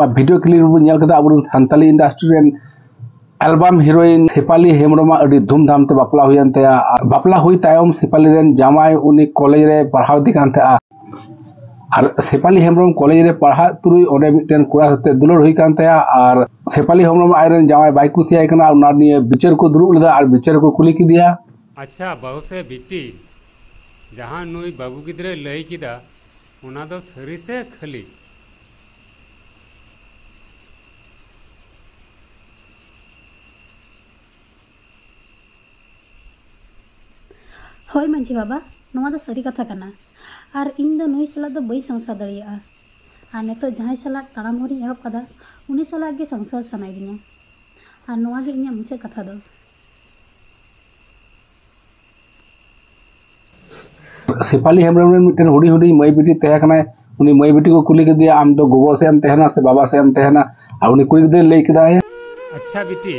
Video clip बन नेल कदा अब सानताली इंडस्ट्री रेन एल्बम हिरोइन शेफाली हेम्ब्रम अड़ी धूमधाम ते बापला हुयन तया बापला हुई तायम शेफाली रेन जामाई उनी कॉलेज रे पढ़ाव दिकान थे और शेफाली हेम्ब्रम कॉलेज रे पढ़ा तुरुई ओडे मिटन कुड़ा हते दुलर हुई कान तया और शेफाली हेम्ब्रम आयरन जामाई बाई कुसियाय कना उना निये बिचार को दुरुब लेदा और बिचार को कुली की दिया। अच्छा बहु से बिटी जहां नुई बाबू गिद्रे लई किदा उना दो सरी से खली होय मांझी बाबा नोवा दो सरी कथा कना और इन दो नुई सला दो बई संसार दड़िया और नेतो जहां सला ताड़ाम हरी एहब कदा उनी सला गे संसार सनाई दिया और नोवा गे इन्या मुचे कथा दो। शेफाली हेम्ब्रम रेन मिटन हुडी हुडी मई बिटी तहे कना उनी मई बिटी को कुली के दिया आम तो गोबो से हम तहना से बाबा से हम तहना और उनी कुली दे ले किदा है। अच्छा बिटी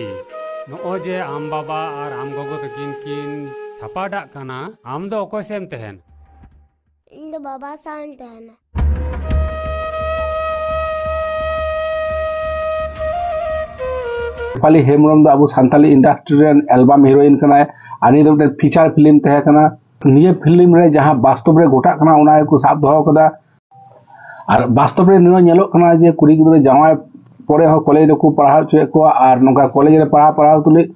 नो जे आम बाबा और आम गोगो तकिन किन छापाडा कना आम दो ओको सेम तहन इन दो बाबा सान तहना शेफाली हेम्ब्रम दो अब सानताली इंडस्ट्री रेन एल्बम हिरोइन कना आनी दो फीचर फिल्म तहे कना निये फिल्म रे जहां वास्तव रे गोटा कना उना को साब दो कदा और वास्तव रे नियो नेलो कना जे कुड़ी गिद्रे जामाई पड़े हो कॉलेज रे को पढ़ा चुए को और नोका कॉलेज रे पढ़ा तुले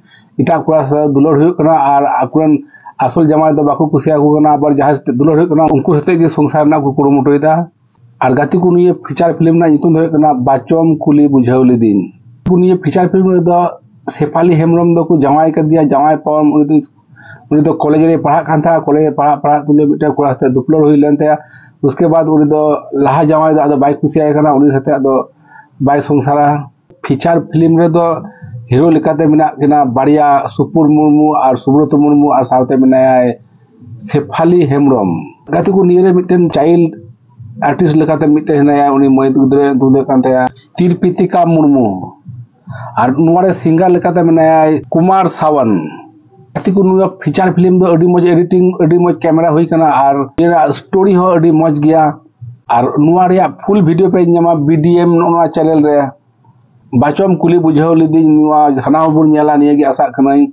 इटा कुड़ा से दुलर हुई कना और आकुरन आसल जामाई दो बाको कुसिया को कना पर जहां से दुलर हुई कना उनको हते के संसार ना को कुरुमुटोइदा और गाती को निये फीचर फिल्म ना नितुम होय कना बाचम कुली बुझावली दिन को निये फीचर फिल्म रे दो शेफाली हेम्ब्रम दो को जामाई कर दिया जामाई पावन उनी तो कॉलेज रे पढ़ा खान था कॉलेज पढ़ा तुले मिटा कुड़ा से दुपलर हुई लेन था उसके बाद उनी दो लाहा जामाई दो बाइक कुसिया कना उनी साथे दो बाय संसारा फीचर फिल्म रे दो हिरो लेकाते मिना किना बाड़िया सुपुर मुर्मू और सुब्रत मुर्मू और साथे मिनाया शेफाली हेम्ब्रम गाती को निये मिटन चाइल्ड आर्टिस्ट लेकाते मिटे हनाया उनी मई गिद्रे दुदे कान तया तिरपितिका मुर्मू और नुवारे सिंगर लेकाते मिनाया कुमार सावन गाती को नुवा फीचर फिल्म दो अडी मज एडिटिंग अडी मज कैमरा हुई कना और स्टोरी हो अडी मज गया और नुवा रे फुल वीडियो पे ᱧᱟᱢᱟ बीडीएम नुवा चैनल रे बाचम कुली बुझाव लिदी नुवा हना बुन नेला निये गे आसा कनाई।